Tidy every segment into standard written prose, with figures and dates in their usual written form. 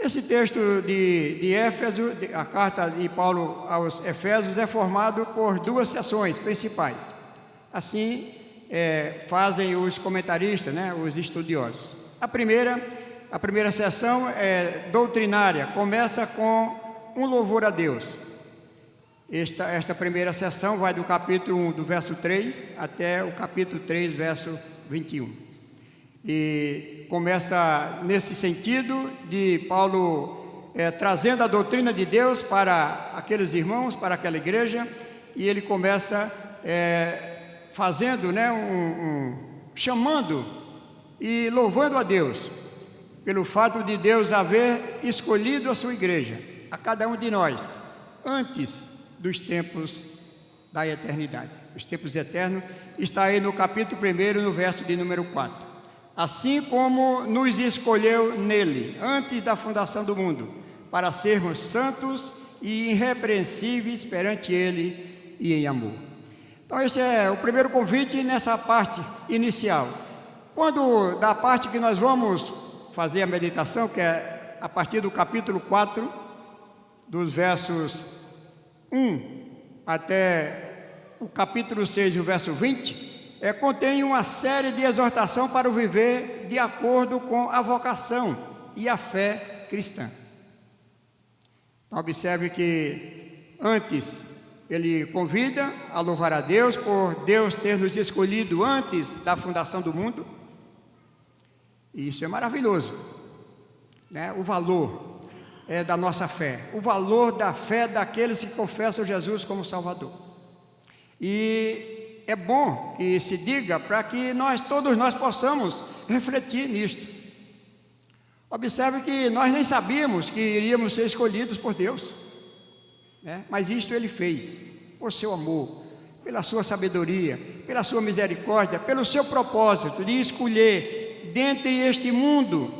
Esse texto de Éfeso, a carta de Paulo aos Efésios, é formado por duas seções principais. Assim fazem os comentaristas, os estudiosos. A primeira seção é doutrinária, começa com um louvor a Deus. Esta primeira seção vai do capítulo 1, do verso 3, até o capítulo 3, verso 21. E começa nesse sentido de Paulo trazendo a doutrina de Deus para aqueles irmãos, para aquela igreja, e ele começa fazendo, chamando e louvando a Deus pelo fato de Deus haver escolhido a sua igreja, a cada um de nós, antes dos tempos da eternidade. Os tempos eternos está aí no capítulo 1, no verso de número 4. Assim como nos escolheu nele, antes da fundação do mundo, para sermos santos e irrepreensíveis perante ele e em amor. Então esse é o primeiro convite nessa parte inicial. Quando da parte que nós vamos fazer a meditação, que é a partir do capítulo 4, dos versos 1 até o capítulo 6, o verso 20, contém uma série de exortação para o viver de acordo com a vocação e a fé cristã. Então, observe que antes ele convida a louvar a Deus por Deus ter nos escolhido antes da fundação do mundo. E isso é maravilhoso, o valor da nossa fé, o valor da fé daqueles que confessam Jesus como Salvador. E é bom que se diga para que todos nós possamos refletir nisto. Observe que nós nem sabíamos que iríamos ser escolhidos por Deus, mas isto Ele fez, por seu amor, pela sua sabedoria, pela sua misericórdia, pelo seu propósito de escolher dentre este mundo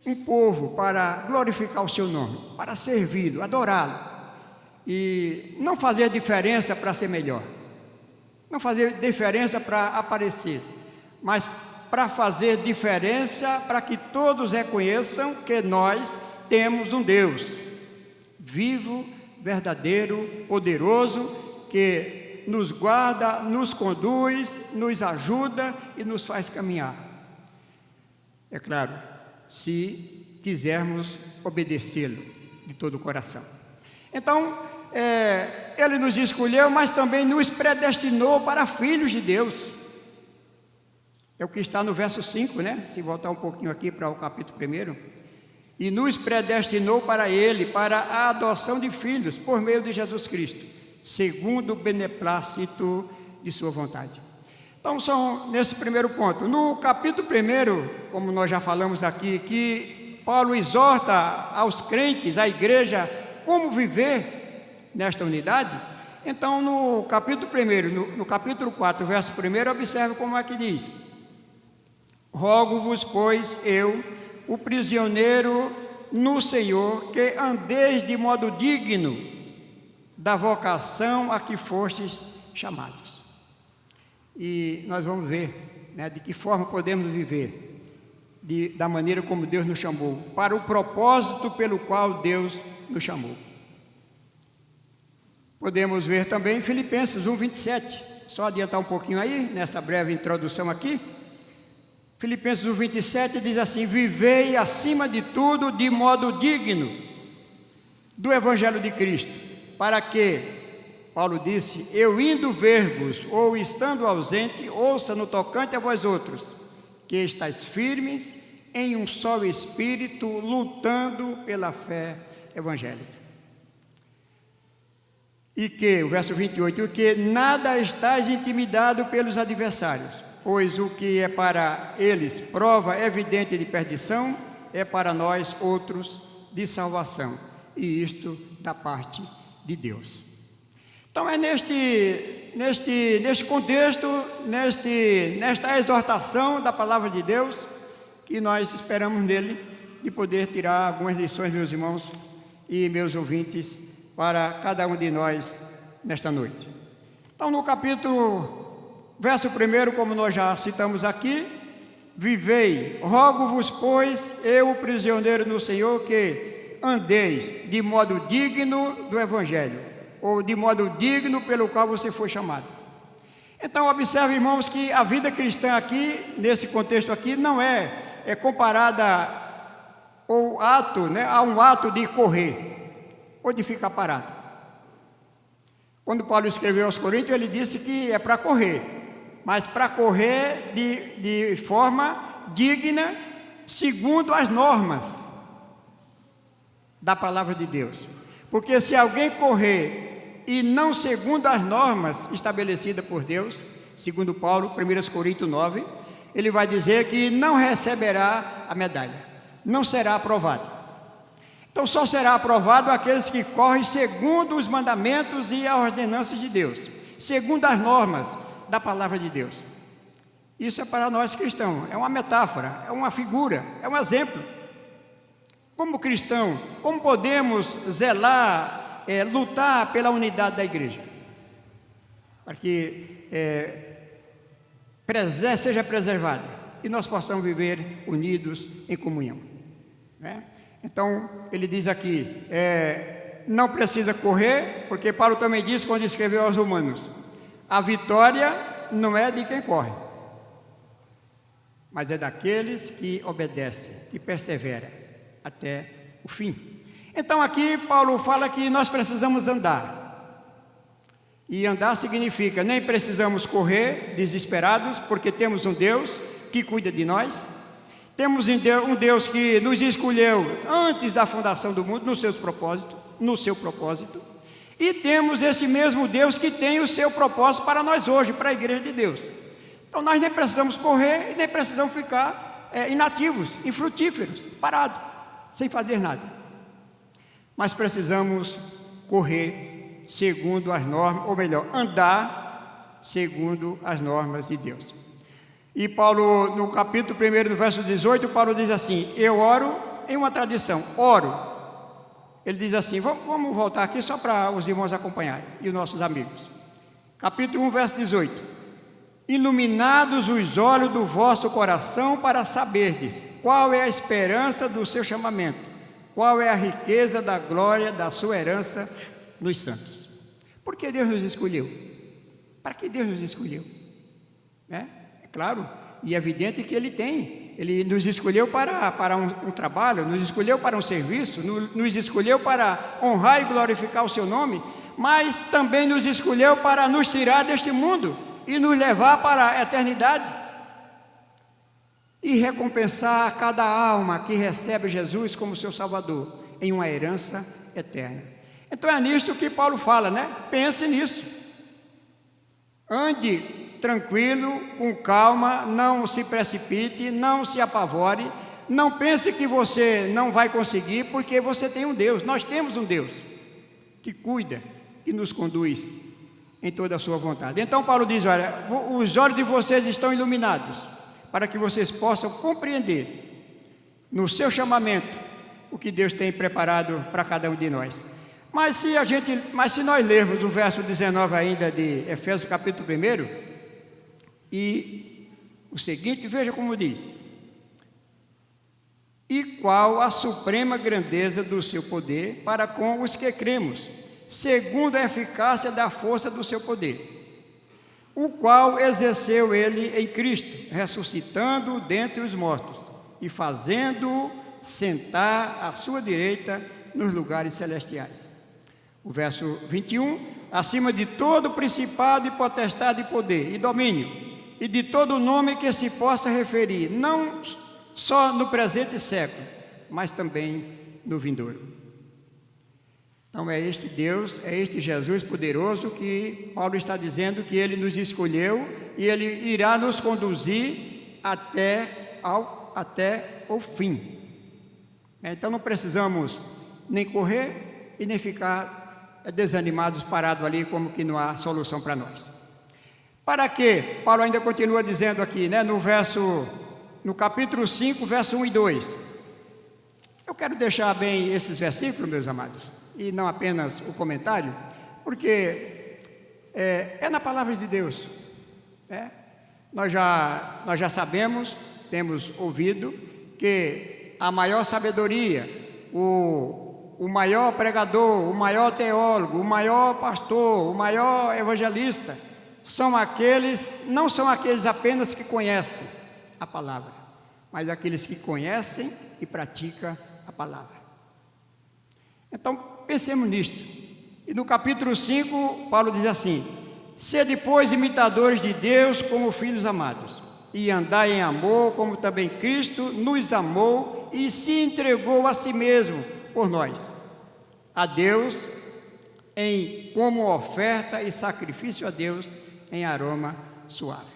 um povo para glorificar o seu nome, para servi-lo, adorá-lo. E não fazer diferença para ser melhor, não fazer diferença para aparecer, mas para fazer diferença para que todos reconheçam que nós temos um Deus vivo, verdadeiro, poderoso, que nos guarda, nos conduz, nos ajuda e nos faz caminhar. É claro, se quisermos obedecê-lo de todo o coração. Então, Ele nos escolheu, mas também nos predestinou para filhos de Deus. É o que está no verso 5, Se voltar um pouquinho aqui para o capítulo 1. E nos predestinou para Ele, para a adoção de filhos, por meio de Jesus Cristo, segundo o beneplácito de sua vontade. Então, são nesse primeiro ponto. No capítulo 1, como nós já falamos aqui, que Paulo exorta aos crentes, à igreja, como viver nesta unidade. Então, no capítulo 1, no capítulo 4, verso 1, observe como é que diz: rogo-vos, pois, eu, o prisioneiro no Senhor, que andeis de modo digno da vocação a que fostes chamados. E nós vamos ver, de que forma podemos viver, da maneira como Deus nos chamou, para o propósito pelo qual Deus nos chamou. Podemos ver também Filipenses 1, 27, só adiantar um pouquinho aí, nessa breve introdução aqui. Filipenses 1, 27 diz assim: vivei acima de tudo de modo digno do Evangelho de Cristo, para que, Paulo disse, eu indo ver-vos, ou estando ausente, ouça no tocante a vós outros, que estáis firmes em um só espírito, lutando pela fé evangélica. E que, o verso 28, que nada estáis intimidado pelos adversários, pois o que é para eles prova evidente de perdição, é para nós outros de salvação, e isto da parte de Deus. Então é neste contexto, nesta exortação da palavra de Deus, que nós esperamos nele de poder tirar algumas lições, meus irmãos e meus ouvintes, para cada um de nós nesta noite. Então, no verso 1, como nós já citamos aqui, vivei. Rogo-vos, pois, eu, o prisioneiro no Senhor, que andeis de modo digno do Evangelho, ou de modo digno pelo qual você foi chamado. Então, observe, irmãos, que a vida cristã aqui, nesse contexto aqui, não é comparada ou ato, né, a um ato de correr ou de ficar parado. Quando Paulo escreveu aos Coríntios, ele disse que é para correr, mas para correr de forma digna, segundo as normas da palavra de Deus. Porque se alguém correr e não segundo as normas estabelecidas por Deus, segundo Paulo, 1 Coríntios 9, ele vai dizer que não receberá a medalha, não será aprovado. Então só será aprovado aqueles que correm segundo os mandamentos e as ordenanças de Deus, segundo as normas da palavra de Deus. Isso é para nós cristãos, é uma metáfora, é uma figura, é um exemplo. Como cristão, como podemos zelar, lutar pela unidade da igreja? Para que seja preservada e nós possamos viver unidos em comunhão, né? Então, ele diz aqui, não precisa correr, porque Paulo também disse quando escreveu aos Romanos, a vitória não é de quem corre, mas é daqueles que obedecem, que perseveram até o fim. Então aqui Paulo fala que nós precisamos andar, e andar significa, nem precisamos correr desesperados, porque temos um Deus que cuida de nós, temos um Deus que nos escolheu antes da fundação do mundo, no seu propósito, e temos esse mesmo Deus que tem o seu propósito para nós hoje, para a igreja de Deus. Então nós nem precisamos correr e nem precisamos ficar inativos, infrutíferos, parados, sem fazer nada. Mas precisamos correr segundo as normas, ou melhor, andar segundo as normas de Deus. E Paulo, no capítulo 1, no verso 18, Paulo diz assim, eu oro em uma tradição, oro. Ele diz assim, vamos voltar aqui só para os irmãos acompanharem, e os nossos amigos. Capítulo 1, verso 18. Iluminados os olhos do vosso coração para saberdes qual é a esperança do seu chamamento, qual é a riqueza da glória da sua herança nos santos. Por que Deus nos escolheu? Para que Deus nos escolheu? É claro e evidente que Ele nos escolheu para um trabalho, nos escolheu para um serviço, nos escolheu para honrar e glorificar o seu nome, mas também nos escolheu para nos tirar deste mundo e nos levar para a eternidade e recompensar cada alma que recebe Jesus como seu Salvador em uma herança eterna. Então é nisto que Paulo fala, né? Pense nisso, ande tranquilo, com calma, não se precipite, não se apavore, não pense que você não vai conseguir, porque você tem um Deus, nós temos um Deus que cuida, que nos conduz em toda a sua vontade. Então Paulo diz, olha, os olhos de vocês estão iluminados, para que vocês possam compreender no seu chamamento o que Deus tem preparado para cada um de nós. Mas se nós lermos o verso 19 ainda de Efésios capítulo 1, e o seguinte, veja como diz, e qual a suprema grandeza do seu poder para com os que cremos, segundo a eficácia da força do seu poder, o qual exerceu ele em Cristo, ressuscitando-o dentre os mortos e fazendo-o sentar à sua direita nos lugares celestiais. O verso 21, acima de todo principado e potestade e poder e domínio, e de todo nome que se possa referir, não só no presente século, mas também no vindouro. Então é este Deus, é este Jesus poderoso que Paulo está dizendo que Ele nos escolheu e Ele irá nos conduzir até o fim. Então não precisamos nem correr e nem ficar desanimados, parados ali como que não há solução para nós. Para quê? Paulo ainda continua dizendo aqui, né, no capítulo 5, verso 1 e 2. Eu quero deixar bem esses versículos, meus amados, e não apenas o comentário, porque é na palavra de Deus. Nós já sabemos temos ouvido que a maior sabedoria, o maior pregador, o maior teólogo, o maior pastor, o maior evangelista, não são aqueles apenas que conhecem a palavra, mas aqueles que conhecem e praticam a palavra. Então, pensemos nisto. E no capítulo 5, Paulo diz assim: sede, pois, imitadores de Deus como filhos amados, e andai em amor, como também Cristo nos amou e se entregou a si mesmo por nós, a Deus, como oferta e sacrifício a Deus em aroma suave.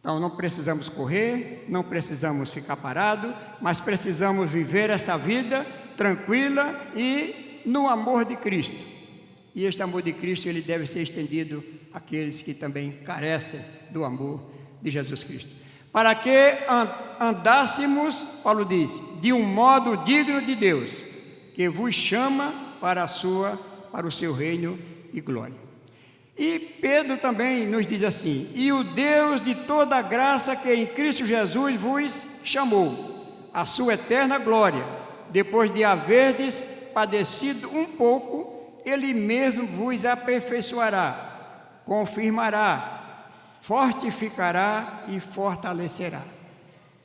Então não precisamos correr, não precisamos ficar parados, mas precisamos viver essa vida tranquila e no amor de Cristo. E este amor de Cristo, ele deve ser estendido àqueles que também carecem do amor de Jesus Cristo. Para que andássemos, Paulo diz, de um modo digno de Deus, que vos chama para o seu reino e glória. E Pedro também nos diz assim: e o Deus de toda graça que em Cristo Jesus vos chamou, a sua eterna glória, depois de haverdes padecido um pouco, Ele mesmo vos aperfeiçoará, confirmará, fortificará e fortalecerá.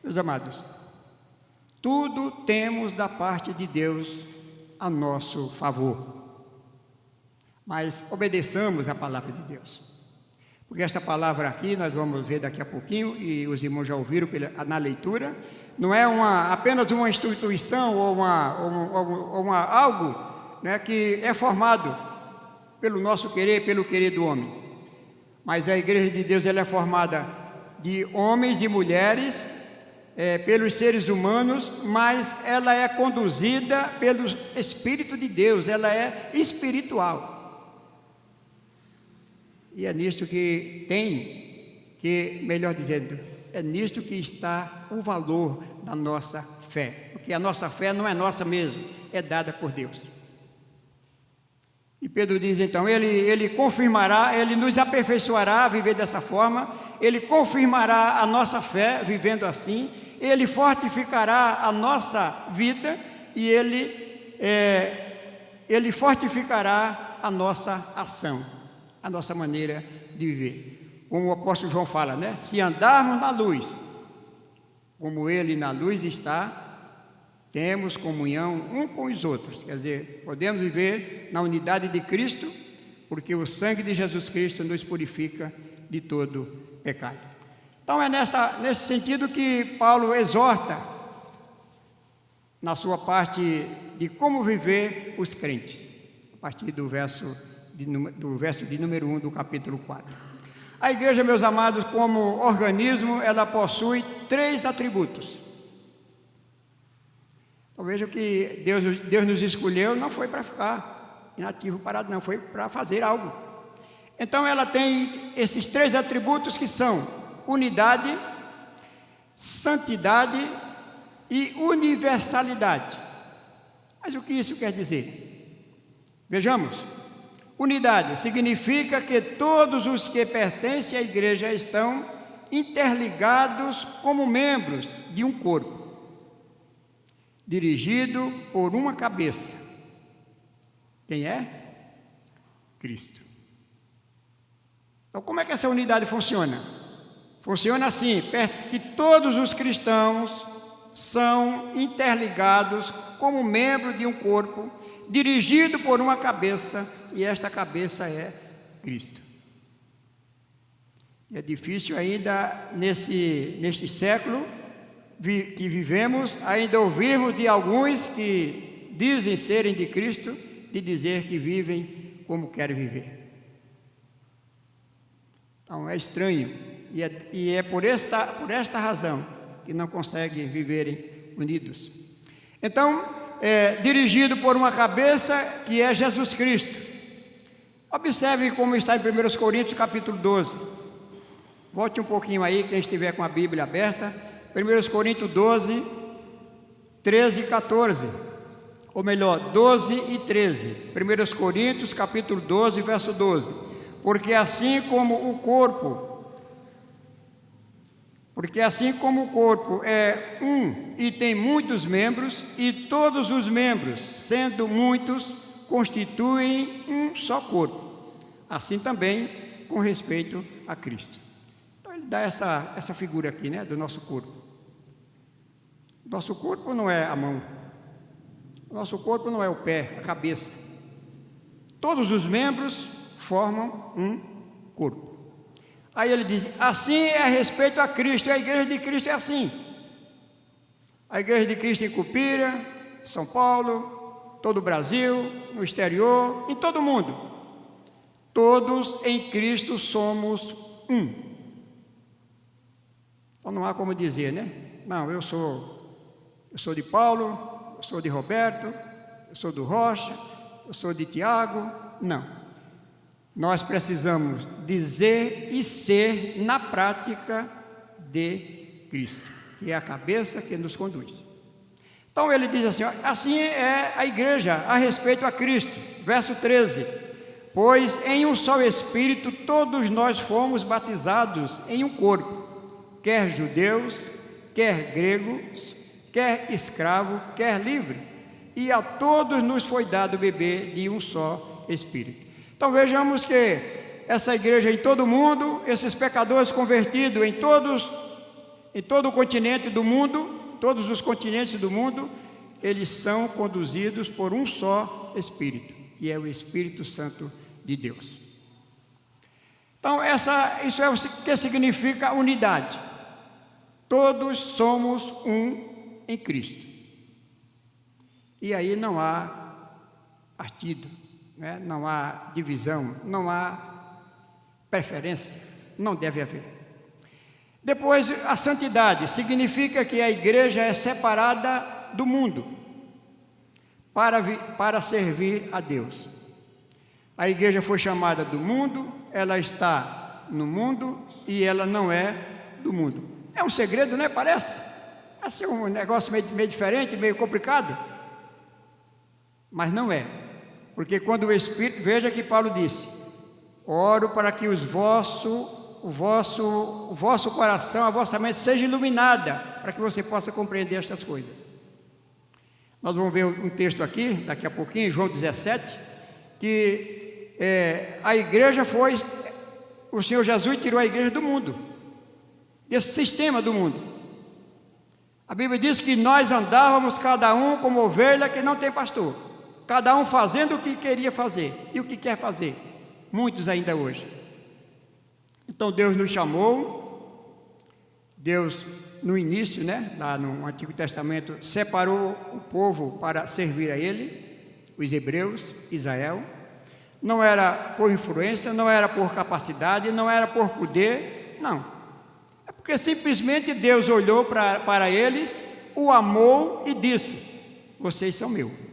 Meus amados, tudo temos da parte de Deus a nosso favor, mas obedeçamos a palavra de Deus, porque essa palavra aqui, nós vamos ver daqui a pouquinho, e os irmãos já ouviram na leitura, não é apenas uma instituição ou algo, né, que é formado pelo nosso querer, pelo querer do homem, mas a igreja de Deus, ela é formada de homens e mulheres, pelos seres humanos, mas ela é conduzida pelo Espírito de Deus, ela é espiritual. E é nisto melhor dizendo, é nisto que está o valor da nossa fé, porque a nossa fé não é nossa mesmo, é dada por Deus. E Pedro diz então, ele confirmará, ele nos aperfeiçoará a viver dessa forma, ele confirmará a nossa fé vivendo assim, ele fortificará a nossa vida e ele fortificará a nossa ação, a nossa maneira de viver. Como o apóstolo João fala, né? Se andarmos na luz, como ele na luz está, temos comunhão um com os outros. Quer dizer, podemos viver na unidade de Cristo, porque o sangue de Jesus Cristo nos purifica de todo pecado. Então é nesse sentido que Paulo exorta, na sua parte de como viver os crentes, a partir do verso de número 1 do capítulo 4. A igreja, meus amados, como organismo, ela possui 3 atributos. Então vejam que Deus nos escolheu, não foi para ficar inativo, parado, não, foi para fazer algo. Então ela tem esses 3 atributos que são unidade, santidade e universalidade. Mas o que isso quer dizer? Vejamos. Unidade significa que todos os que pertencem à igreja estão interligados como membros de um corpo, dirigido por uma cabeça. Quem é? Cristo. Então, como é que essa unidade funciona? Funciona assim, que todos os cristãos são interligados como membros de um corpo, dirigido por uma cabeça, e esta cabeça é Cristo. E é difícil ainda, neste século que vivemos, ainda ouvirmos de alguns que dizem serem de Cristo, de dizer que vivem como querem viver. Então é estranho, e é por esta razão que não conseguem viverem unidos. Então, dirigido por uma cabeça que é Jesus Cristo. Observe como está em 1 Coríntios capítulo 12. Volte um pouquinho aí, quem estiver com a Bíblia aberta. 1 Coríntios 12, 13 e 14. Ou melhor, 12 e 13. 1 Coríntios capítulo 12, verso 12. Porque assim como o corpo Porque assim como o corpo é um e tem muitos membros, e todos os membros, sendo muitos, constituem um só corpo, assim também com respeito a Cristo. Então ele dá essa figura aqui, né, do nosso corpo. Nosso corpo não é a mão, nosso corpo não é o pé, a cabeça. Todos os membros formam um corpo. Aí ele diz, assim é a respeito a Cristo, e a igreja de Cristo é assim. A igreja de Cristo em Cupira, São Paulo, todo o Brasil, no exterior, em todo o mundo. Todos em Cristo somos um. Então não há como dizer, né? Não, eu sou de Paulo, eu sou de Roberto, eu sou do Rocha, eu sou de Tiago. Não. Nós precisamos dizer e ser na prática de Cristo, que é a cabeça que nos conduz. Então ele diz assim, ó, assim é a igreja a respeito a Cristo. Verso 13, pois em um só Espírito todos nós fomos batizados em um corpo, quer judeus, quer gregos, quer escravo, quer livre, e a todos nos foi dado beber de um só Espírito. Então vejamos que essa igreja em todo o mundo, esses pecadores convertidos em todo o continente do mundo, todos os continentes do mundo, eles são conduzidos por um só Espírito, que é o Espírito Santo de Deus. Então isso é o que significa unidade. Todos somos um em Cristo. E aí não há partido, né? Não há divisão, não há preferência, não deve haver. Depois, a santidade significa que a igreja é separada do mundo para servir a Deus. A igreja foi chamada do mundo, ela está no mundo e ela não é do mundo. É um segredo, né? Parece ser um negócio meio diferente, meio complicado, mas não é. Porque quando o Espírito, veja que Paulo disse, oro para que o vosso coração, a vossa mente seja iluminada, para que você possa compreender estas coisas. Nós vamos ver um texto aqui, daqui a pouquinho, João 17, que a igreja o Senhor Jesus tirou a igreja do mundo, desse sistema do mundo. A Bíblia diz que nós andávamos cada um como ovelha que não tem pastor. Cada um fazendo o que queria fazer e o que quer fazer. Muitos ainda hoje. Então Deus nos chamou. Deus, no início, né, lá no Antigo Testamento, separou o povo para servir a Ele, os hebreus, Israel. Não era por influência, não era por capacidade, não era por poder, não. É porque simplesmente Deus olhou para eles, o amou e disse, vocês são meus.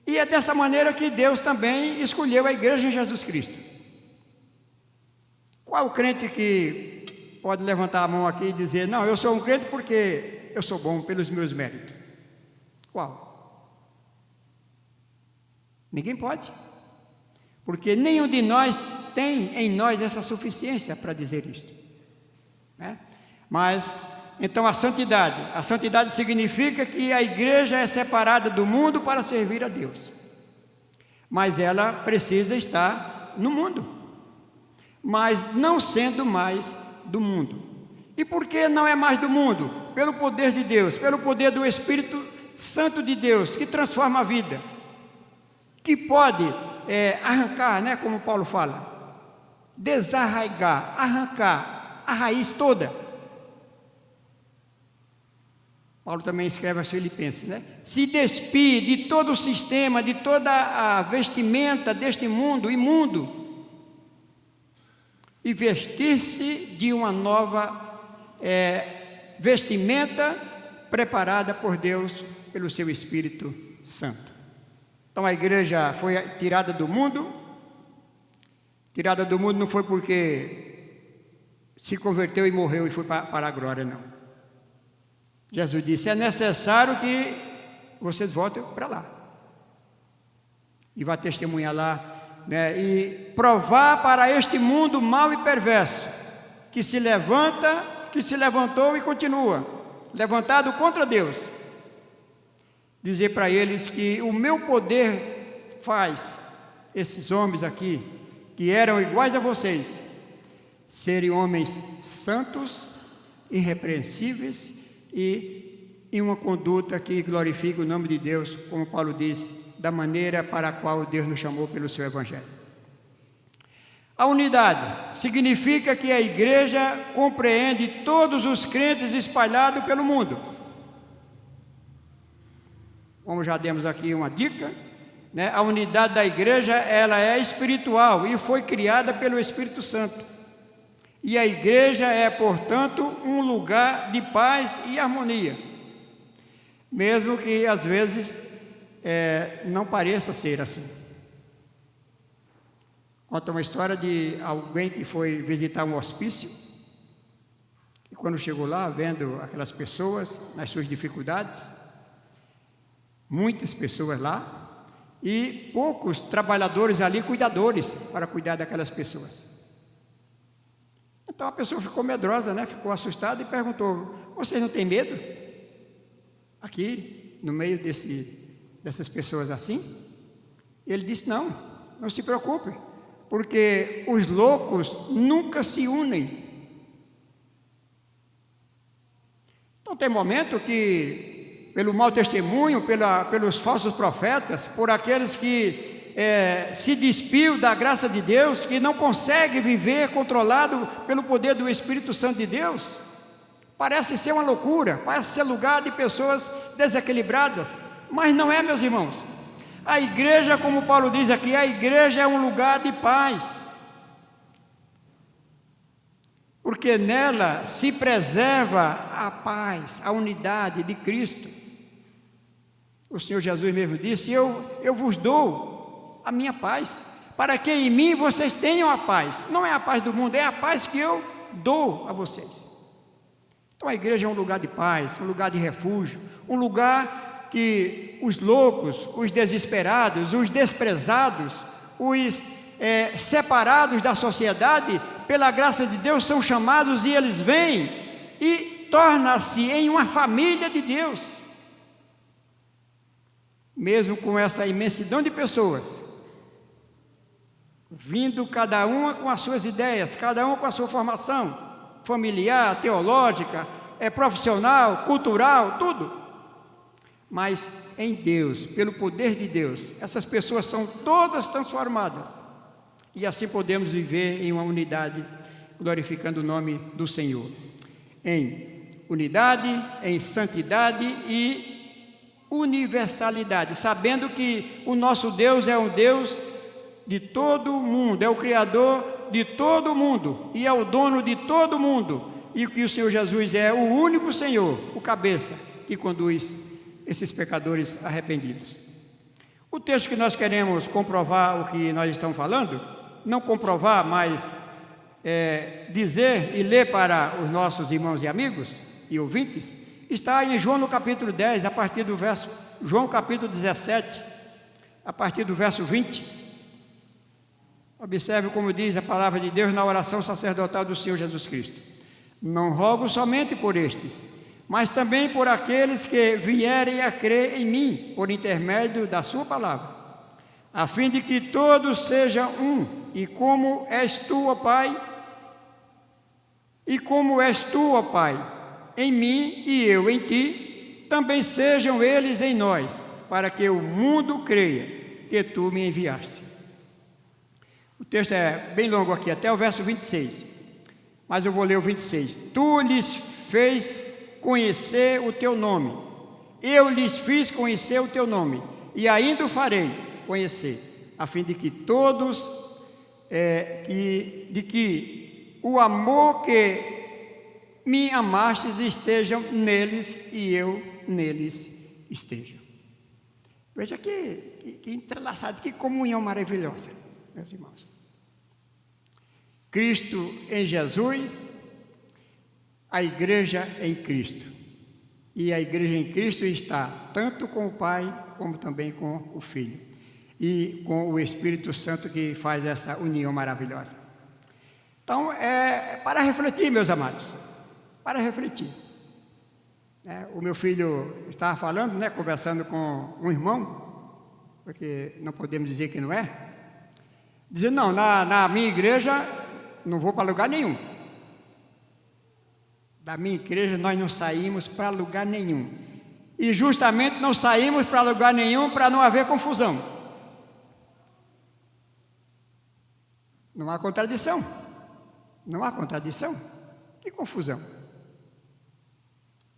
E é dessa maneira que Deus também escolheu a igreja em Jesus Cristo. Qual o crente que pode levantar a mão aqui e dizer, não, eu sou um crente porque eu sou bom pelos meus méritos? Qual? Ninguém pode. Porque nenhum de nós tem em nós essa suficiência para dizer isto, né? Mas então a santidade significa que a igreja é separada do mundo para servir a Deus, mas ela precisa estar no mundo, mas não sendo mais do mundo. E por que não é mais do mundo? Pelo poder de Deus, pelo poder do Espírito Santo de Deus, que transforma a vida, que pode arrancar, né, como Paulo fala, desarraigar, arrancar a raiz toda. Paulo também escreve aos Filipenses, né? Se despir de todo o sistema, de toda a vestimenta deste mundo imundo, e vestir-se de uma nova vestimenta preparada por Deus, pelo seu Espírito Santo. Então a igreja foi tirada do mundo. Tirada do mundo não foi porque se converteu e morreu e foi para a glória, não. Jesus disse, é necessário que vocês voltem para lá. E vai testemunhar lá, né? E provar para este mundo mau e perverso que se levantou e continua, levantado contra Deus. Dizer para eles que o meu poder faz esses homens aqui, que eram iguais a vocês, serem homens santos, irrepreensíveis e em uma conduta que glorifique o nome de Deus, como Paulo diz, da maneira para a qual Deus nos chamou pelo seu Evangelho. A unidade significa que a igreja compreende todos os crentes espalhados pelo mundo. Como já demos aqui uma dica, né? A unidade da igreja, ela é espiritual e foi criada pelo Espírito Santo. E a igreja é, portanto, um lugar de paz e harmonia, mesmo que às vezes não pareça ser assim. Conta uma história de alguém que foi visitar um hospício e quando chegou lá, vendo aquelas pessoas nas suas dificuldades, muitas pessoas lá e poucos trabalhadores ali, cuidadores, para cuidar daquelas pessoas. Então a pessoa ficou medrosa, né? Ficou assustada e perguntou: vocês não têm medo? Aqui, no meio dessas pessoas assim? Ele disse: não se preocupe, porque os loucos nunca se unem. Então tem momento que, pelo mau testemunho, pelos falsos profetas, por aqueles que se despiam da graça de Deus, que não conseguem viver controlado pelo poder do Espírito Santo de Deus, parece ser uma loucura, parece ser lugar de pessoas desequilibradas, mas não é, meus irmãos. A igreja, como Paulo diz aqui, a igreja é um lugar de paz, porque nela se preserva a paz, a unidade de Cristo. O Senhor Jesus mesmo disse: eu vos dou a minha paz, para que em mim vocês tenham a paz. Não é a paz do mundo, é a paz que eu dou a vocês. Então a igreja é um lugar de paz, um lugar de refúgio, um lugar que os loucos, os desesperados, os desprezados, os separados da sociedade, pela graça de Deus, são chamados e eles vêm e tornam-se em uma família de Deus. Mesmo com essa imensidão de pessoas, vindo cada uma com as suas ideias, cada uma com a sua formação familiar, teológica, profissional, cultural, tudo. Mas em Deus, pelo poder de Deus, essas pessoas são todas transformadas. E assim podemos viver em uma unidade, glorificando o nome do Senhor. Em unidade, em santidade e universalidade, sabendo que o nosso Deus é um Deus de todo o mundo, é o Criador de todo o mundo e é o dono de todo o mundo, e que o Senhor Jesus é o único Senhor, o cabeça, que conduz esses pecadores arrependidos. O texto que nós queremos comprovar o que nós estamos falando, não comprovar, mas dizer e ler para os nossos irmãos e amigos e ouvintes, está em João no capítulo 10, a partir do verso, João capítulo 17, a partir do verso 20. Observe como diz a palavra de Deus na oração sacerdotal do Senhor Jesus Cristo: não rogo somente por estes, mas também por aqueles que vierem a crer em mim, por intermédio da sua palavra, a fim de que todos sejam um, e como és tu, ó Pai, em mim e eu em ti, também sejam eles em nós, para que o mundo creia que tu me enviaste. O texto é bem longo aqui, até o verso 26, mas eu vou ler o 26. Tu lhes fez conhecer o teu nome, eu lhes fiz conhecer o teu nome, e ainda o farei conhecer, a fim de que todos, de que o amor que me amastes estejam neles e eu neles esteja. Veja que entrelaçado, que comunhão maravilhosa, meus irmãos. Cristo em Jesus, a igreja em Cristo. E a igreja em Cristo está tanto com o Pai, como também com o Filho. E com o Espírito Santo, que faz essa união maravilhosa. Então, é para refletir, meus amados, para refletir. O meu filho estava falando, conversando com um irmão, porque não podemos dizer que não é, dizendo, não, na minha igreja não vou para lugar nenhum. Da minha igreja nós não saímos para lugar nenhum. E justamente não saímos para lugar nenhum para não haver confusão. Não há contradição. Não há contradição. Que confusão?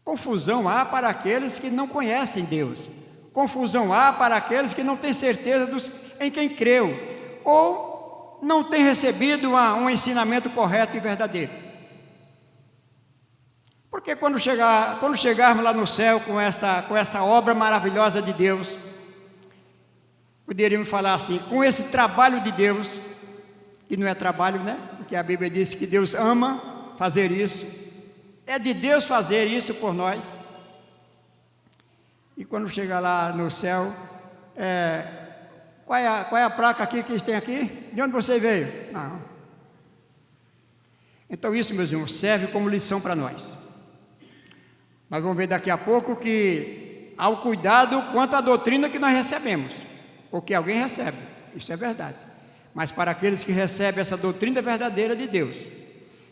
Confusão há para aqueles que não conhecem Deus. Confusão há para aqueles que não têm certeza em quem creu, ou não têm recebido um ensinamento correto e verdadeiro. Porque quando chegarmos lá no céu com essa obra maravilhosa de Deus, poderíamos falar assim, com esse trabalho de Deus, que não é trabalho, porque a Bíblia diz que Deus ama fazer isso, é de Deus fazer isso por nós. E quando chegar lá no céu, qual é a placa aqui que eles têm aqui? De onde você veio? Não. Então isso, meus irmãos, serve como lição para nós. Nós vamos ver daqui a pouco que há o cuidado quanto à doutrina que nós recebemos, ou que alguém recebe, isso é verdade. Mas para aqueles que recebem essa doutrina verdadeira de Deus,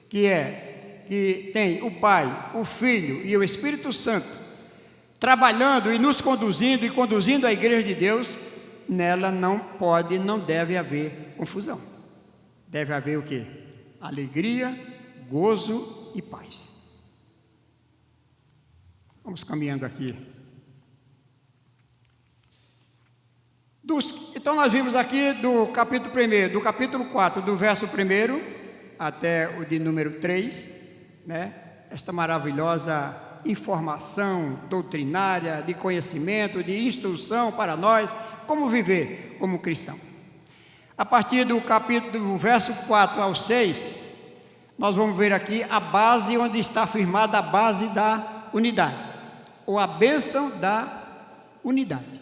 que tem o Pai, o Filho e o Espírito Santo, trabalhando e nos conduzindo e conduzindo a igreja de Deus, nela não deve haver confusão. Deve haver o quê? Alegria, gozo e paz. Vamos caminhando aqui. Então nós vimos aqui do capítulo 1, do capítulo 4, do verso 1 até o de número 3, esta maravilhosa informação doutrinária, de conhecimento, de instrução para nós, como viver como cristão. A partir do verso 4 ao 6, nós vamos ver aqui a base onde está firmada a base da unidade, ou a bênção da unidade.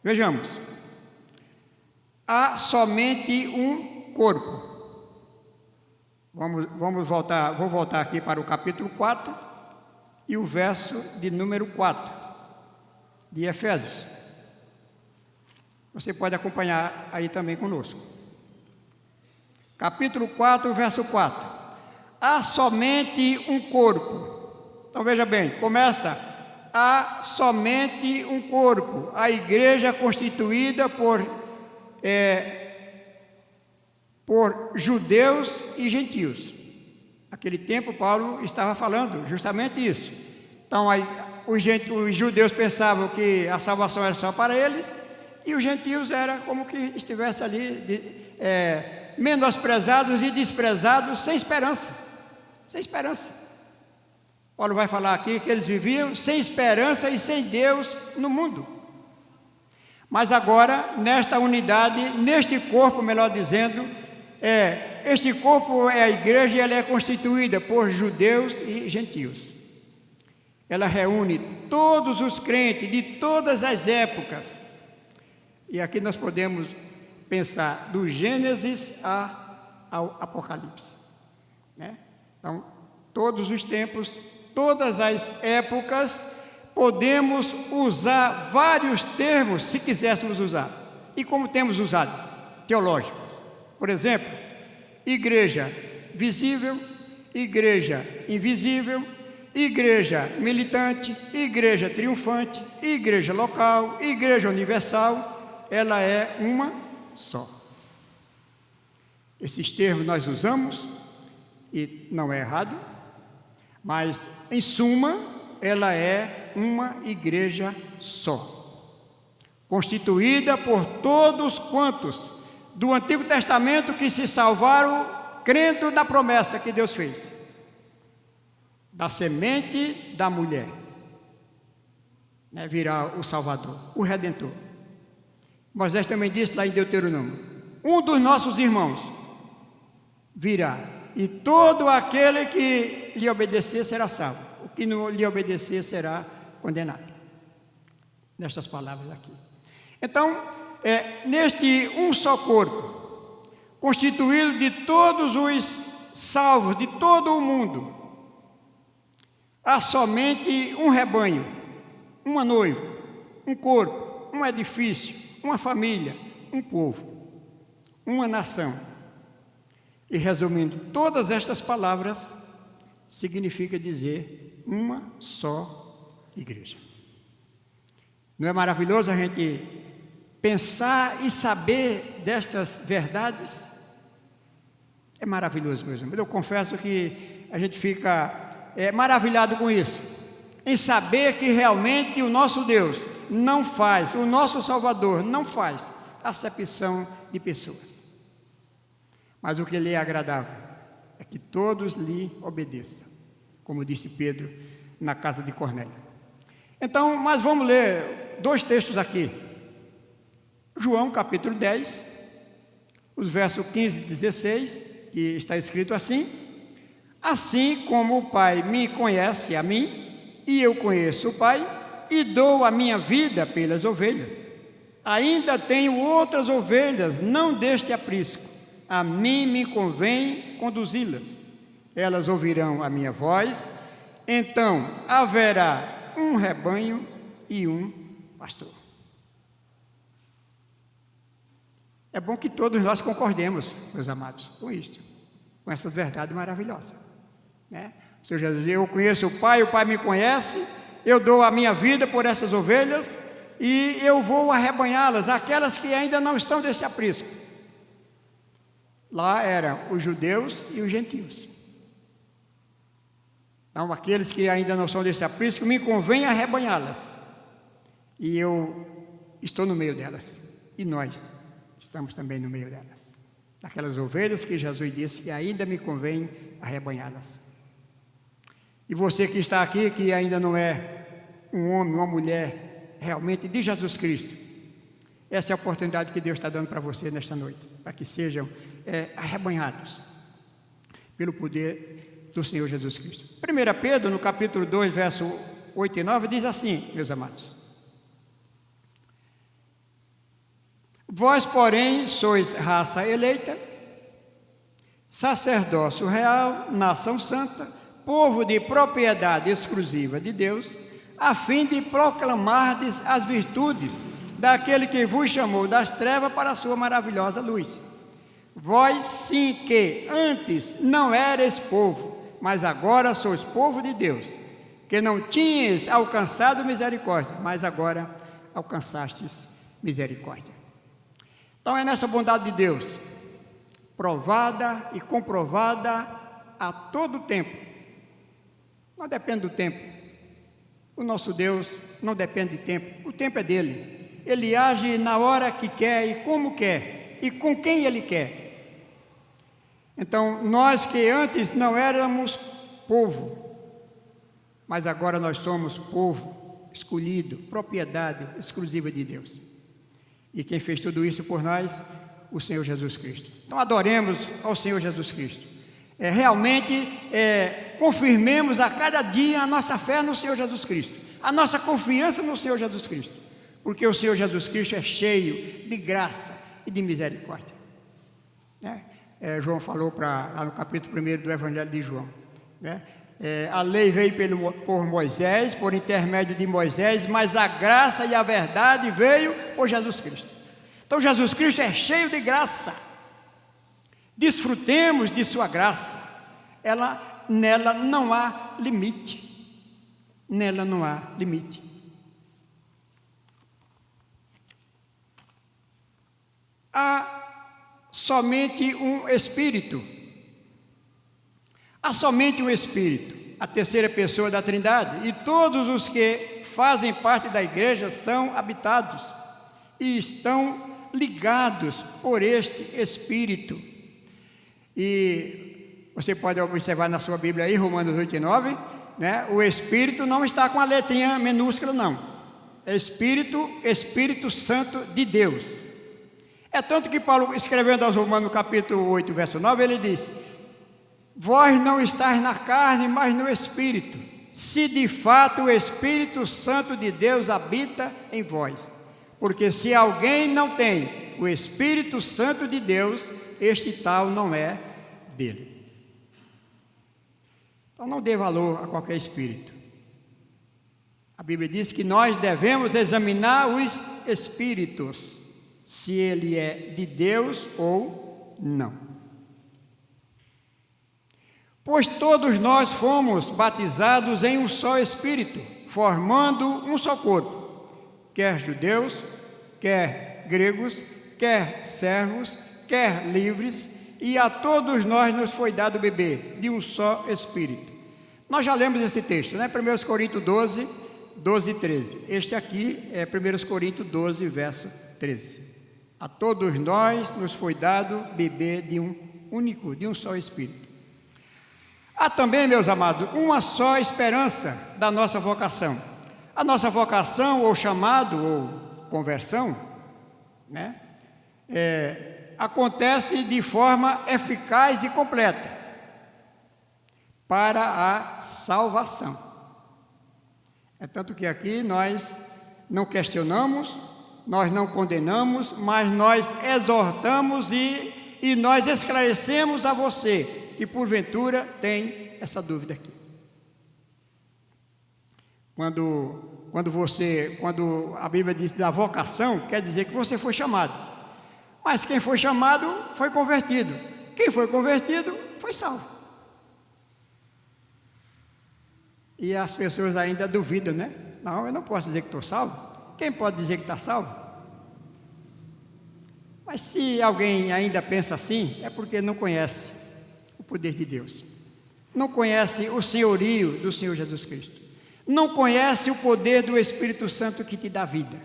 Vejamos, há somente um corpo. Vou voltar aqui para o capítulo 4 e o verso de número 4 de Efésios. Você pode acompanhar aí também conosco. Capítulo 4, verso 4. Há somente um corpo. Então veja bem, começa: há somente um corpo, a igreja constituída por judeus e gentios. Naquele tempo Paulo estava falando justamente isso. Então os judeus pensavam que a salvação era só para eles, e os gentios era como que estivesse ali menosprezados e desprezados, sem esperança. Paulo vai falar aqui que eles viviam sem esperança e sem Deus no mundo. Mas agora, nesta unidade, neste corpo, melhor dizendo, este corpo é a igreja, e ela é constituída por judeus e gentios. Ela reúne todos os crentes de todas as épocas. E aqui nós podemos pensar do Gênesis ao Apocalipse. Então, todos os tempos, todas as épocas, podemos usar vários termos, se quiséssemos usar. E como temos usado? Teológicos. Por exemplo, igreja visível, igreja invisível, igreja militante, igreja triunfante, igreja local, igreja universal. Ela é uma só. Esses termos nós usamos, e não é errado, mas, em suma, ela é uma igreja só, constituída por todos quantos do Antigo Testamento que se salvaram crendo na promessa que Deus fez, da semente da mulher, virá o Salvador, o Redentor. Moisés também disse lá em Deuteronômio: um dos nossos irmãos virá, e todo aquele que lhe obedecer será salvo, o que não lhe obedecer será condenado. Nestas palavras aqui. Então, neste um só corpo, constituído de todos os salvos, de todo o mundo. Há somente um rebanho, uma noiva, um corpo, um edifício, uma família, um povo, uma nação. E resumindo, todas estas palavras significa dizer uma só igreja. Não é maravilhoso a gente pensar e saber destas verdades? É maravilhoso, meus irmãos. Eu confesso que a gente fica maravilhado com isso, em saber que realmente o nosso Deus não faz, o nosso Salvador não faz acepção de pessoas. Mas o que lhe é agradável é que todos lhe obedeçam, como disse Pedro na casa de Cornélio. Então, mas vamos ler 2 textos aqui. João capítulo 10, os versos 15 e 16, que está escrito assim: assim como o Pai me conhece a mim, e eu conheço o Pai, e dou a minha vida pelas ovelhas. Ainda tenho outras ovelhas, não deste aprisco. A mim me convém conduzi-las. Elas ouvirão a minha voz, então haverá um rebanho e um pastor. É bom que todos nós concordemos, meus amados, com isso, com essa verdade maravilhosa, né? O Senhor Jesus, eu conheço o Pai me conhece, eu dou a minha vida por essas ovelhas e eu vou arrebanhá-las, aquelas que ainda não estão desse aprisco. Lá eram os judeus e os gentios. Então, aqueles que ainda não são desse aprisco, me convém arrebanhá-las. E eu estou no meio delas. E nós estamos também no meio delas. Aquelas ovelhas que Jesus disse que ainda me convém arrebanhá-las. E você que está aqui, que ainda não é um homem, uma mulher realmente de Jesus Cristo, essa é a oportunidade que Deus está dando para você nesta noite, para que sejam arrebanhados pelo poder do Senhor Jesus Cristo. 1 Pedro, no capítulo 2, verso 8 e 9, diz assim, meus amados: vós, porém, sois raça eleita, sacerdócio real, nação santa, povo de propriedade exclusiva de Deus, a fim de proclamardes as virtudes daquele que vos chamou das trevas para a sua maravilhosa luz. Vós sim que antes não erais povo, mas agora sois povo de Deus, que não tinhas alcançado misericórdia, mas agora alcançastes misericórdia. Então é nessa bondade de Deus, provada e comprovada a todo tempo. Não depende do tempo. O nosso Deus não depende de tempo. O tempo é dele. Ele age na hora que quer e como quer e com quem ele quer. Então, nós que antes não éramos povo, mas agora nós somos povo escolhido, propriedade exclusiva de Deus. E quem fez tudo isso por nós? O Senhor Jesus Cristo. Então, adoremos ao Senhor Jesus Cristo. Realmente confirmemos a cada dia a nossa fé no Senhor Jesus Cristo, a nossa confiança no Senhor Jesus Cristo, porque o Senhor Jesus Cristo é cheio de graça e de misericórdia. João falou lá no capítulo 1 do Evangelho de João, né? A lei veio por Moisés, por intermédio de Moisés, mas a graça e a verdade veio por Jesus Cristo. Então Jesus Cristo é cheio de graça. Desfrutemos de sua graça. Nela não há limite. Nela não há limite. Há somente um Espírito. Há somente um Espírito, a terceira pessoa da Trindade, e todos os que fazem parte da igreja são habitados e estão ligados por este Espírito. E você pode observar na sua Bíblia aí, Romanos 8 e 9, né? O Espírito não está com a letrinha minúscula, não. É Espírito Santo de Deus. É tanto que Paulo, escrevendo aos Romanos, no capítulo 8, verso 9, ele diz: vós não estáis na carne, mas no Espírito, se de fato o Espírito Santo de Deus habita em vós. Porque se alguém não tem o Espírito Santo de Deus, este tal não é dele. Então não dê valor a qualquer espírito. A Bíblia diz que nós devemos examinar os espíritos, se ele é de Deus ou não. Pois todos nós fomos batizados em um só Espírito, formando um só corpo, quer judeus, quer gregos, quer servos, quer livres, e a todos nós nos foi dado beber de um só Espírito. Nós já lemos esse texto, né? 1 Coríntios 12, 12 e 13. Este aqui é 1 Coríntios 12, verso 13. A todos nós nos foi dado beber de um único, de um só Espírito. Há também, meus amados, uma só esperança da nossa vocação. A nossa vocação, ou chamado, ou conversão, né? Acontece de forma eficaz e completa para a salvação. É tanto que aqui nós não questionamos, nós não condenamos, mas nós exortamos e nós esclarecemos a você que porventura tem essa dúvida aqui. Quando a Bíblia diz da vocação, quer dizer que você foi chamado. Mas quem foi chamado foi convertido. Quem foi convertido foi salvo. E as pessoas ainda duvidam, né? Não, eu não posso dizer que estou salvo. Quem pode dizer que está salvo? Mas se alguém ainda pensa assim, é porque não conhece o poder de Deus. Não conhece o senhorio do Senhor Jesus Cristo. Não conhece o poder do Espírito Santo que te dá vida.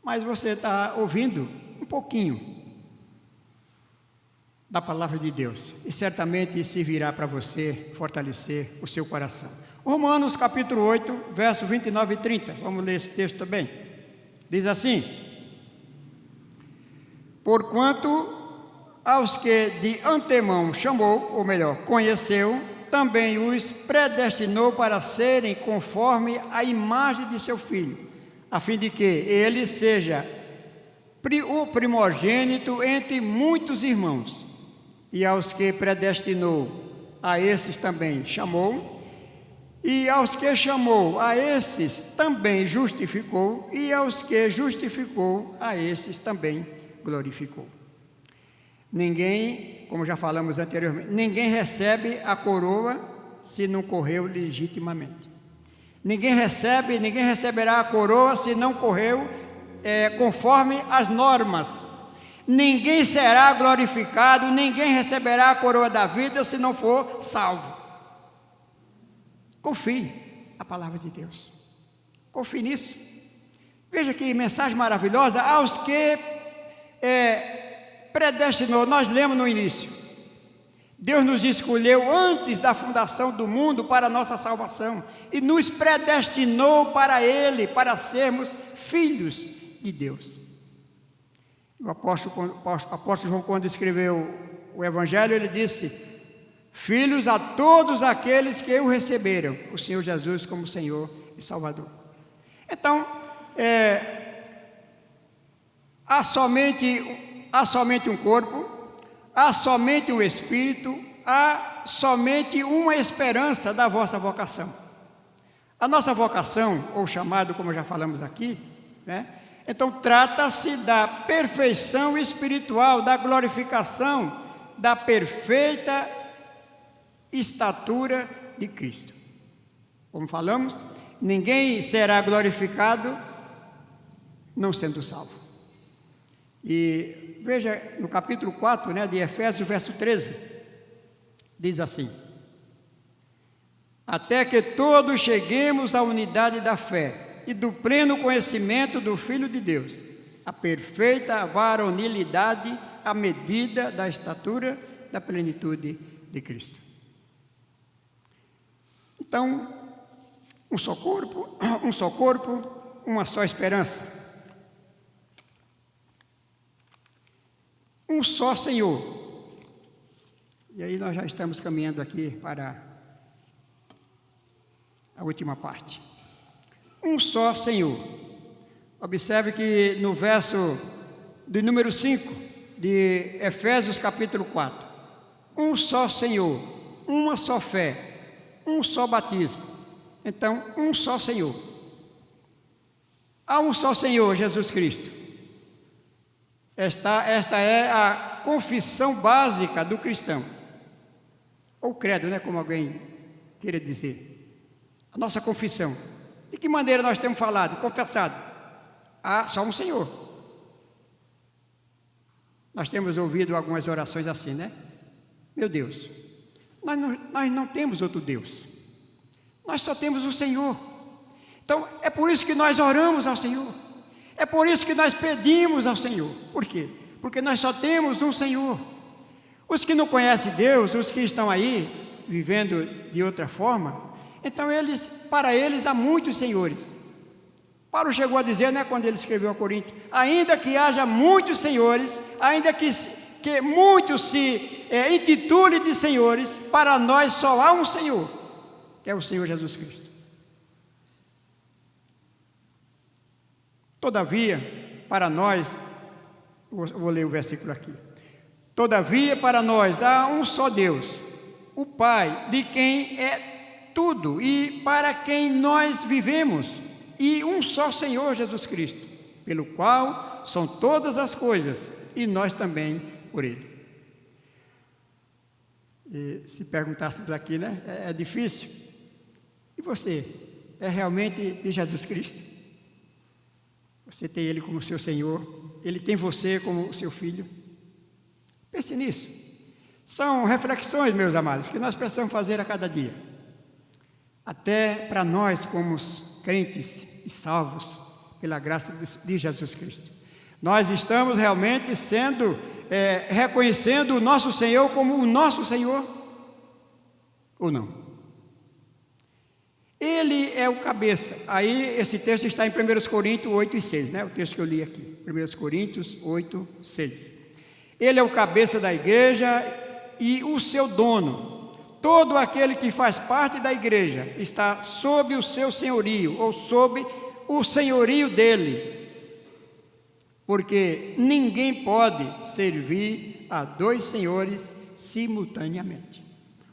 Mas você está ouvindo um pouquinho da palavra de Deus e certamente servirá para você fortalecer o seu coração. Romanos capítulo 8, verso 29 e 30. Vamos ler esse texto também. Diz assim: porquanto aos que de antemão chamou, ou melhor, conheceu, também os predestinou para serem conforme a imagem de seu Filho, a fim de que ele seja o primogênito entre muitos irmãos. E aos que predestinou, a esses também chamou, e aos que chamou, a esses também justificou, e aos que justificou, a esses também glorificou. Ninguém, como já falamos anteriormente, ninguém recebe a coroa se não correu legitimamente. Ninguém receberá a coroa se não correu conforme as normas. Ninguém será glorificado, ninguém receberá a coroa da vida se não for salvo. Confie na palavra de Deus. Confie nisso. Veja que mensagem maravilhosa. Aos que predestinou, nós lemos no início. Deus nos escolheu antes da fundação do mundo para a nossa salvação e nos predestinou para Ele, para sermos filhos de Deus. O apóstolo João, quando escreveu o Evangelho, ele disse: filhos a todos aqueles que o receberam, o Senhor Jesus como Senhor e Salvador. Então, há somente um corpo, há somente um Espírito, há somente uma esperança da vossa vocação. A nossa vocação, ou chamado, como já falamos aqui, né? Então trata-se da perfeição espiritual, da glorificação, da perfeita estatura de Cristo. Como falamos, ninguém será glorificado não sendo salvo. E veja no capítulo 4, né, de Efésios, verso 13, diz assim: até que todos cheguemos à unidade da fé e do pleno conhecimento do Filho de Deus, a perfeita varonilidade, à medida da estatura da plenitude de Cristo. Então, um só corpo, uma só esperança. Um só Senhor. E aí nós já estamos caminhando aqui para a última parte. Um só Senhor. Observe que no verso de número 5, de Efésios capítulo 4. Um só Senhor, uma só fé, um só batismo. Então, um só Senhor. Há um só Senhor, Jesus Cristo. Esta é a confissão básica do cristão. Ou credo, né, como alguém queira dizer. A nossa confissão. De que maneira nós temos falado, confessado? Há só um Senhor. Nós temos ouvido algumas orações assim, né? Meu Deus, nós não temos outro Deus. Nós só temos o Senhor. Então, é por isso que nós oramos ao Senhor. É por isso que nós pedimos ao Senhor. Por quê? Porque nós só temos um Senhor. Os que não conhecem Deus, os que estão aí vivendo de outra forma, então para eles há muitos senhores. Paulo chegou a dizer, né, quando ele escreveu a Corinto, ainda que haja muitos senhores, ainda que muitos se intitulem de senhores, para nós só há um Senhor, que é o Senhor Jesus Cristo. Todavia, para nós, vou ler o versículo aqui. Todavia, para nós há um só Deus, o Pai, de quem é tudo e para quem nós vivemos, e um só Senhor Jesus Cristo, pelo qual são todas as coisas, e nós também por Ele. E se perguntássemos aqui, né? É difícil. E você? É realmente de Jesus Cristo? Você tem Ele como seu Senhor? Ele tem você como seu filho? Pense nisso. São reflexões, meus amados, que nós precisamos fazer a cada dia. Até para nós, como crentes e salvos pela graça de Jesus Cristo. Nós estamos realmente reconhecendo o nosso Senhor como o nosso Senhor? Ou não? Ele é o cabeça. Aí esse texto está em 1 Coríntios 8 e 6, né? O texto que eu li aqui. 1 Coríntios 8, 6. Ele é o cabeça da igreja e o seu dono. Todo aquele que faz parte da igreja está sob o seu senhorio, ou sob o senhorio dele. Porque ninguém pode servir a dois senhores simultaneamente.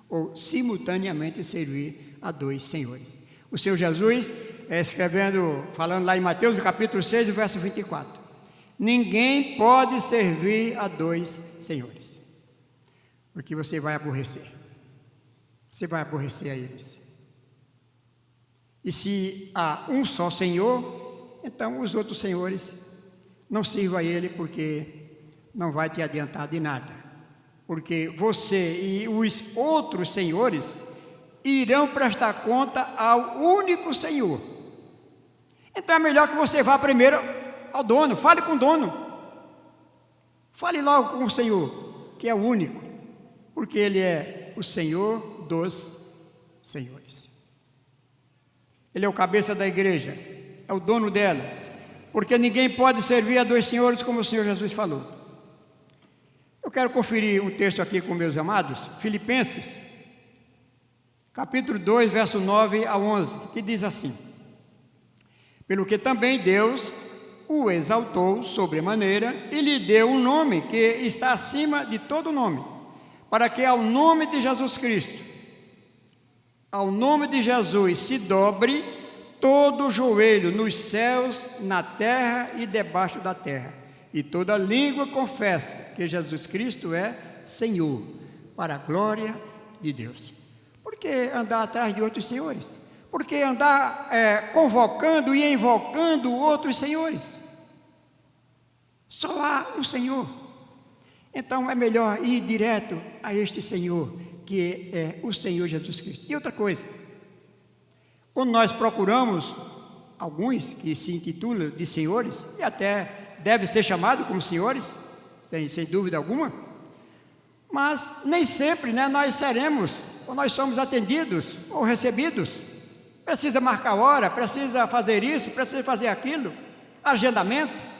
Ou simultaneamente servir a dois senhores. O Senhor Jesus, falando lá em Mateus, no capítulo 6, verso 24. Ninguém pode servir a dois senhores. Porque você vai aborrecer. Você vai aborrecer a eles. E se há um só Senhor, então os outros senhores não sirvam a Ele, porque não vai te adiantar de nada. Porque você e os outros senhores irão prestar conta ao único Senhor. Então é melhor que você vá primeiro ao dono, fale com o dono. Fale logo com o Senhor, que é o único, porque Ele é o Senhor dos senhores. Ele é o cabeça da igreja, é o dono dela, porque ninguém pode servir a dois senhores, como o Senhor Jesus falou. Eu quero conferir um texto aqui com meus amados, Filipenses, capítulo 2, verso 9 a 11, que diz assim: pelo que também Deus o exaltou sobremaneira e lhe deu um nome que está acima de todo nome, para que ao nome de Jesus Cristo, ao nome de Jesus se dobre todo o joelho nos céus, na terra e debaixo da terra, e toda língua confesse que Jesus Cristo é Senhor, para a glória de Deus. Por que andar atrás de outros senhores? Por que andar convocando e invocando outros senhores? Só há um Senhor. Então é melhor ir direto a este Senhor, que é o Senhor Jesus Cristo. E outra coisa, quando nós procuramos alguns que se intitulam de senhores, e até deve ser chamado como senhores, sem dúvida alguma, mas nem sempre, né, nós seremos, ou nós somos atendidos ou recebidos. Precisa marcar hora, precisa fazer isso, precisa fazer aquilo, agendamento.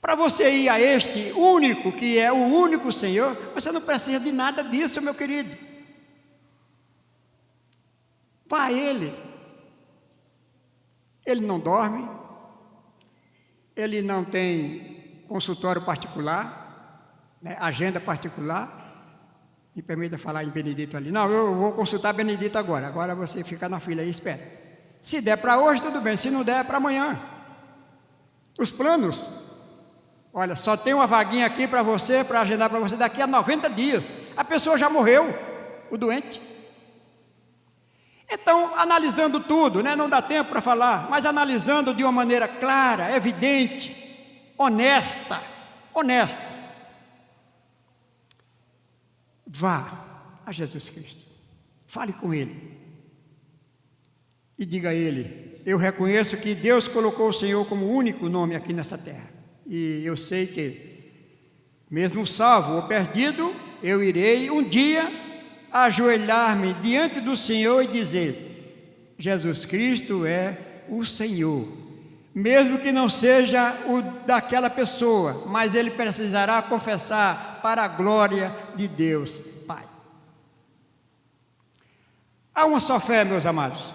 Para você ir a este único, que é o único Senhor, você não precisa de nada disso, meu querido. Vá a Ele. Ele não dorme, Ele não tem consultório particular, né, agenda particular. Me permita falar em Benedito ali. Não, eu vou consultar Benedito agora. Agora você fica na fila aí e espera. Se der para hoje, tudo bem. Se não der, é para amanhã. Os planos. Olha, só tem uma vaguinha aqui para você, para agendar para você daqui a 90 dias. A pessoa já morreu, o doente. Então, analisando tudo, né? Não dá tempo para falar, mas analisando de uma maneira clara, evidente, honesta. Vá a Jesus Cristo, fale com Ele e diga a Ele: eu reconheço que Deus colocou o Senhor como único nome aqui nessa terra, e eu sei que, mesmo salvo ou perdido, eu irei um dia ajoelhar-me diante do Senhor e dizer: Jesus Cristo é o Senhor, mesmo que não seja o daquela pessoa, mas ele precisará confessar para a glória de Deus Pai. Há uma só fé, meus amados.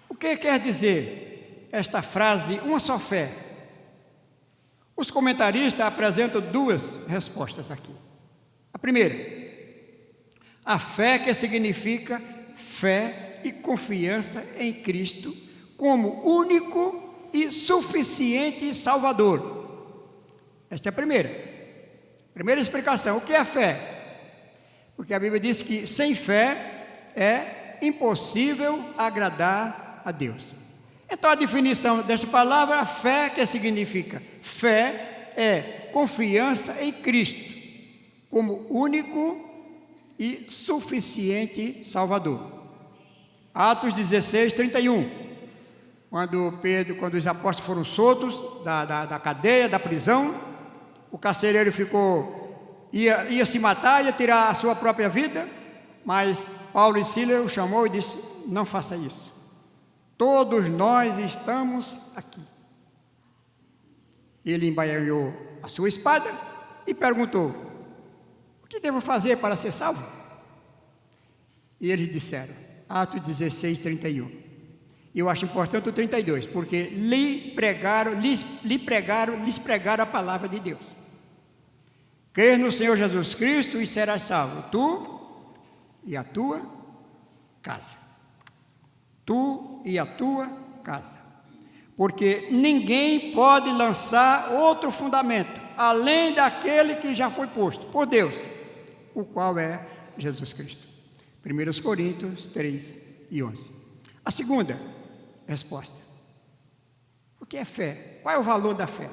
O que quer dizer esta frase, uma só fé? Os comentaristas apresentam duas respostas aqui. A primeira, a fé, que significa fé e confiança em Cristo como único e suficiente Salvador. Esta é a primeira explicação. O que é fé? Porque a Bíblia diz que sem fé é impossível agradar a Deus. Então a definição desta palavra, fé, que significa fé, é confiança em Cristo como único e suficiente Salvador. Atos 16, 31. Quando os apóstolos foram soltos da cadeia, da prisão, o carcereiro ia se matar, ia tirar a sua própria vida, mas Paulo e Silas o chamou e disse: não faça isso, todos nós estamos aqui. Ele embainhou a sua espada e perguntou: o que devo fazer para ser salvo? E eles disseram, Atos 16, 31. Eu acho importante o 32, porque lhes pregaram a palavra de Deus. Crê no Senhor Jesus Cristo e serás salvo, tu e a tua casa. Tu e a tua casa. Porque ninguém pode lançar outro fundamento, além daquele que já foi posto por Deus, o qual é Jesus Cristo. 1 Coríntios 3 e 11. A segunda resposta: o que é fé? Qual é o valor da fé?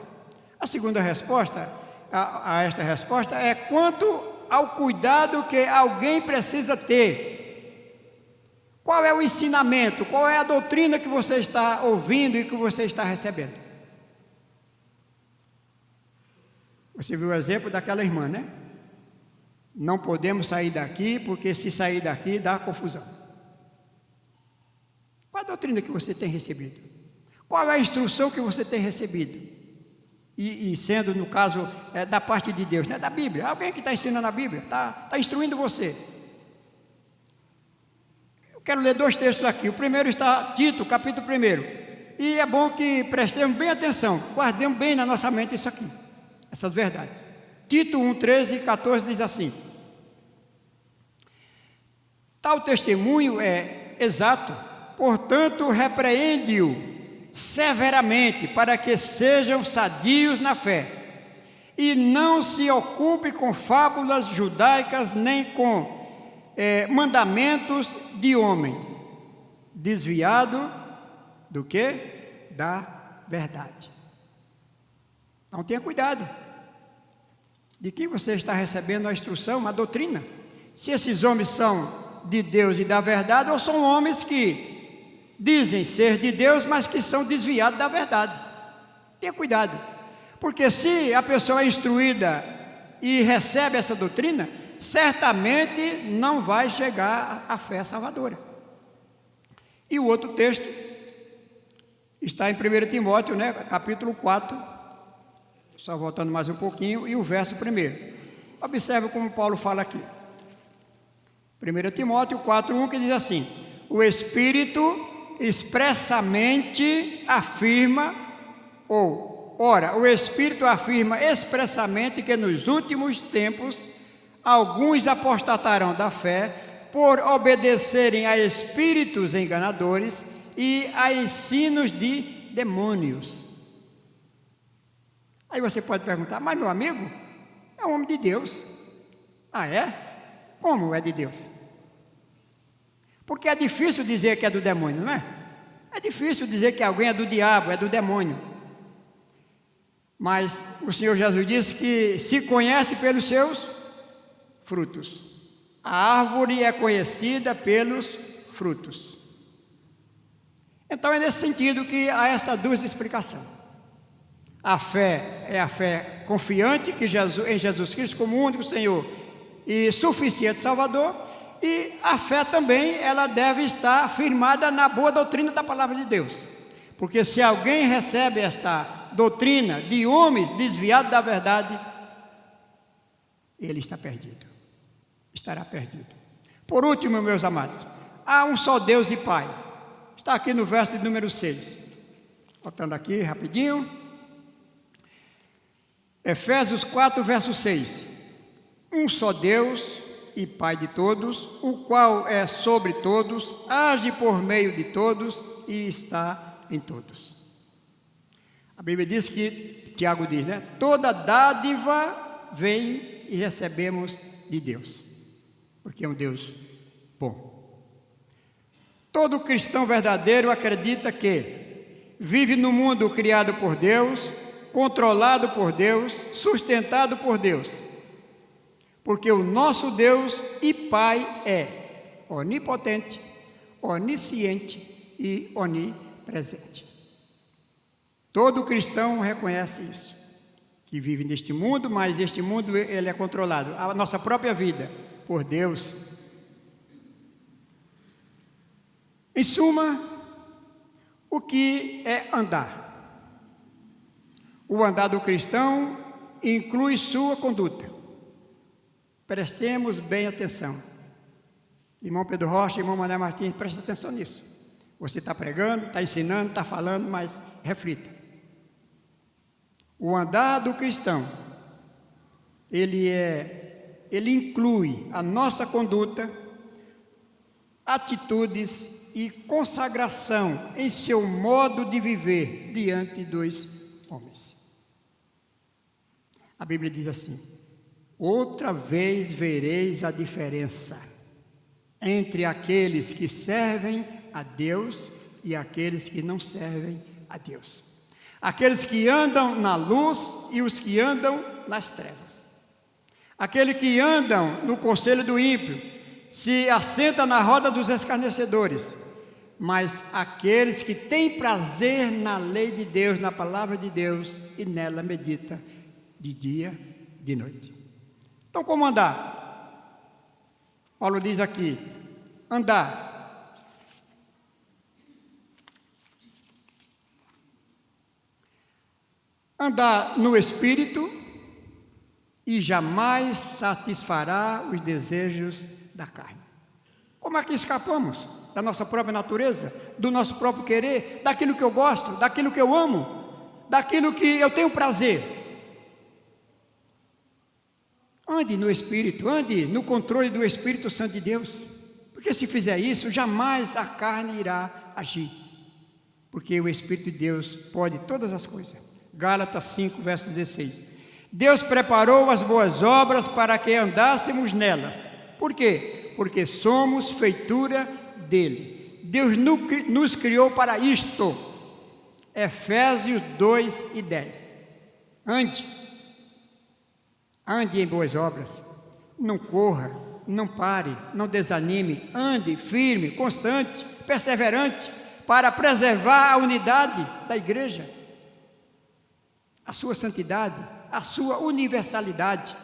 A segunda resposta a esta resposta é quanto ao cuidado que alguém precisa ter. Qual é o ensinamento? Qual é a doutrina que você está ouvindo e que você está recebendo? Você viu o exemplo daquela irmã, né? Não podemos sair daqui, porque se sair daqui dá confusão. Qual a doutrina que você tem recebido? Qual é a instrução que você tem recebido? E sendo, no caso, da parte de Deus, não é da Bíblia. Alguém que está ensinando a Bíblia, está instruindo você. Eu quero ler dois textos aqui. O primeiro está Tito, capítulo 1. E é bom que prestemos bem atenção, guardemos bem na nossa mente isso aqui, essas verdades. Tito 1, 13 e 14 diz assim: tal testemunho é exato, portanto repreende-o severamente, para que sejam sadios na fé, e não se ocupe com fábulas judaicas, nem com mandamentos de homens, desviado do que? Da verdade. Então tenha cuidado de que você está recebendo a instrução, a doutrina. Se esses homens são de Deus e da verdade, ou são homens que dizem ser de Deus, mas que são desviados da verdade. Tenha cuidado, porque se a pessoa é instruída e recebe essa doutrina, certamente não vai chegar à fé salvadora. E o outro texto está em 1 Timóteo, né, capítulo 4, só voltando mais um pouquinho, e o verso 1. Observe como Paulo fala aqui. 1 Timóteo 4:1, que diz assim: o Espírito expressamente afirma ou Ora, o Espírito afirma expressamente que nos últimos tempos alguns apostatarão da fé por obedecerem a espíritos enganadores e a ensinos de demônios. Aí você pode perguntar, mas meu amigo, é um homem de Deus. Ah, é? Como é de Deus? Porque é difícil dizer que é do demônio, não é? É difícil dizer que alguém é do diabo, é do demônio. Mas o Senhor Jesus disse que se conhece pelos seus frutos. A árvore é conhecida pelos frutos. Então é nesse sentido que há essa dupla explicação. A fé é a fé confiante que em Jesus Cristo como único Senhor e suficiente Salvador, e a fé também ela deve estar firmada na boa doutrina da palavra de Deus. Porque se alguém recebe esta doutrina de homens desviados da verdade, ele está perdido, estará perdido. Por último, meus amados, há um só Deus e Pai. Está aqui no verso de número 6. Voltando aqui rapidinho. Efésios 4, verso 6. Um só Deus e Pai de todos, o qual é sobre todos, age por meio de todos e está em todos. A Bíblia diz que, Tiago diz, né? Toda dádiva vem e recebemos de Deus, porque é um Deus bom. Todo cristão verdadeiro acredita que vive no mundo criado por Deus, controlado por Deus, sustentado por Deus, porque o nosso Deus e Pai é onipotente, onisciente e onipresente. Todo cristão reconhece isso, que vive neste mundo, mas este mundo ele é controlado, a nossa própria vida, por Deus. Em suma, o que é andar? O andar do cristão inclui sua conduta. Prestemos bem atenção. Irmão Pedro Rocha, irmão Mané Martins, preste atenção nisso. Você está pregando, está ensinando, está falando, mas reflita. O andar do cristão, ele inclui a nossa conduta, atitudes e consagração em seu modo de viver diante dos homens. A Bíblia diz assim: outra vez vereis a diferença entre aqueles que servem a Deus e aqueles que não servem a Deus. Aqueles que andam na luz e os que andam nas trevas. Aquele que andam no conselho do ímpio se assenta na roda dos escarnecedores, mas aqueles que têm prazer na lei de Deus, na palavra de Deus, e nela medita de dia, de noite. Então, como andar? Paulo diz aqui, andar. Andar no Espírito e jamais satisfará os desejos da carne. Como é que escapamos da nossa própria natureza, do nosso próprio querer, daquilo que eu gosto, daquilo que eu amo, daquilo que eu tenho prazer? Ande no Espírito, ande no controle do Espírito Santo de Deus, porque se fizer isso, jamais a carne irá agir, porque o Espírito de Deus pode todas as coisas. Gálatas 5, verso 16. Deus preparou as boas obras para que andássemos nelas. Por quê? Porque somos feitura dele. Deus nos criou para isto. Efésios 2 e 10. Ande em boas obras. Não corra, não pare, não desanime. Ande firme, constante, perseverante, para preservar a unidade da igreja, a sua santidade, a sua universalidade.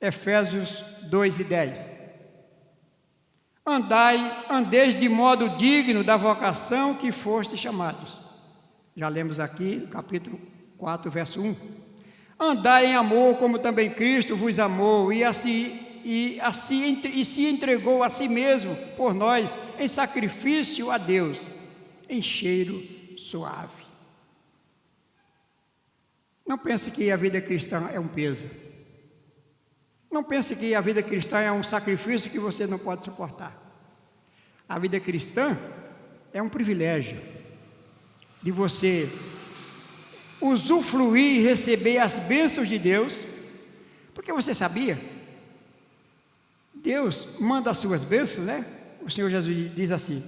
Efésios 2 e 10. Andeis de modo digno da vocação que fostes chamados. Já lemos aqui no capítulo 4, verso 1. Andai em amor, como também Cristo vos amou e se entregou a si mesmo por nós, em sacrifício a Deus, em cheiro suave. Não pense que a vida cristã é um peso. Não pense que a vida cristã é um sacrifício que você não pode suportar. A vida cristã é um privilégio de você usufruir e receber as bênçãos de Deus, porque você sabia? Deus manda as suas bênçãos, né? O Senhor Jesus diz assim: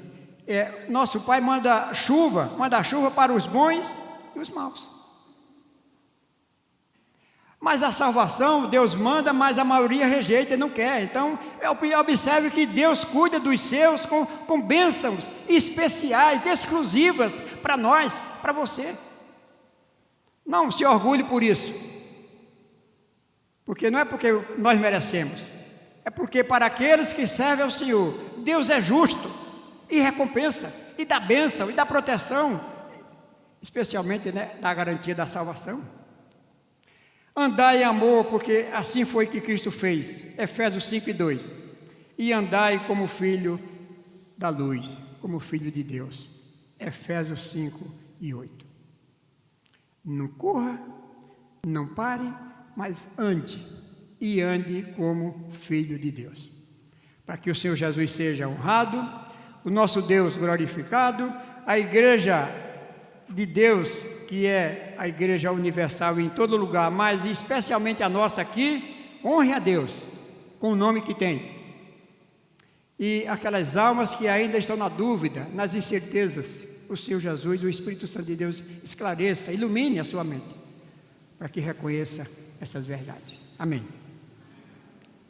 nosso Pai manda chuva para os bons e os maus. Mas a salvação Deus manda, mas a maioria rejeita e não quer. Então, observe que Deus cuida dos seus com bênçãos especiais, exclusivas para nós, para você. Não se orgulhe por isso, porque não é porque nós merecemos, é porque para aqueles que servem ao Senhor, Deus é justo e recompensa, e dá bênção, e dá proteção, especialmente, né, da garantia da salvação. Andai em amor, porque assim foi que Cristo fez, Efésios 5:2, e andai como filho da luz, como filho de Deus, Efésios 5:8. Não corra, não pare, mas ande, e ande como filho de Deus, para que o Senhor Jesus seja honrado, o nosso Deus glorificado, a igreja de Deus, que é a igreja universal em todo lugar, mas especialmente a nossa aqui, honre a Deus com o nome que tem. E aquelas almas que ainda estão na dúvida, nas incertezas, o Senhor Jesus, o Espírito Santo de Deus, esclareça, ilumine a sua mente, para que reconheça essas verdades. Amém.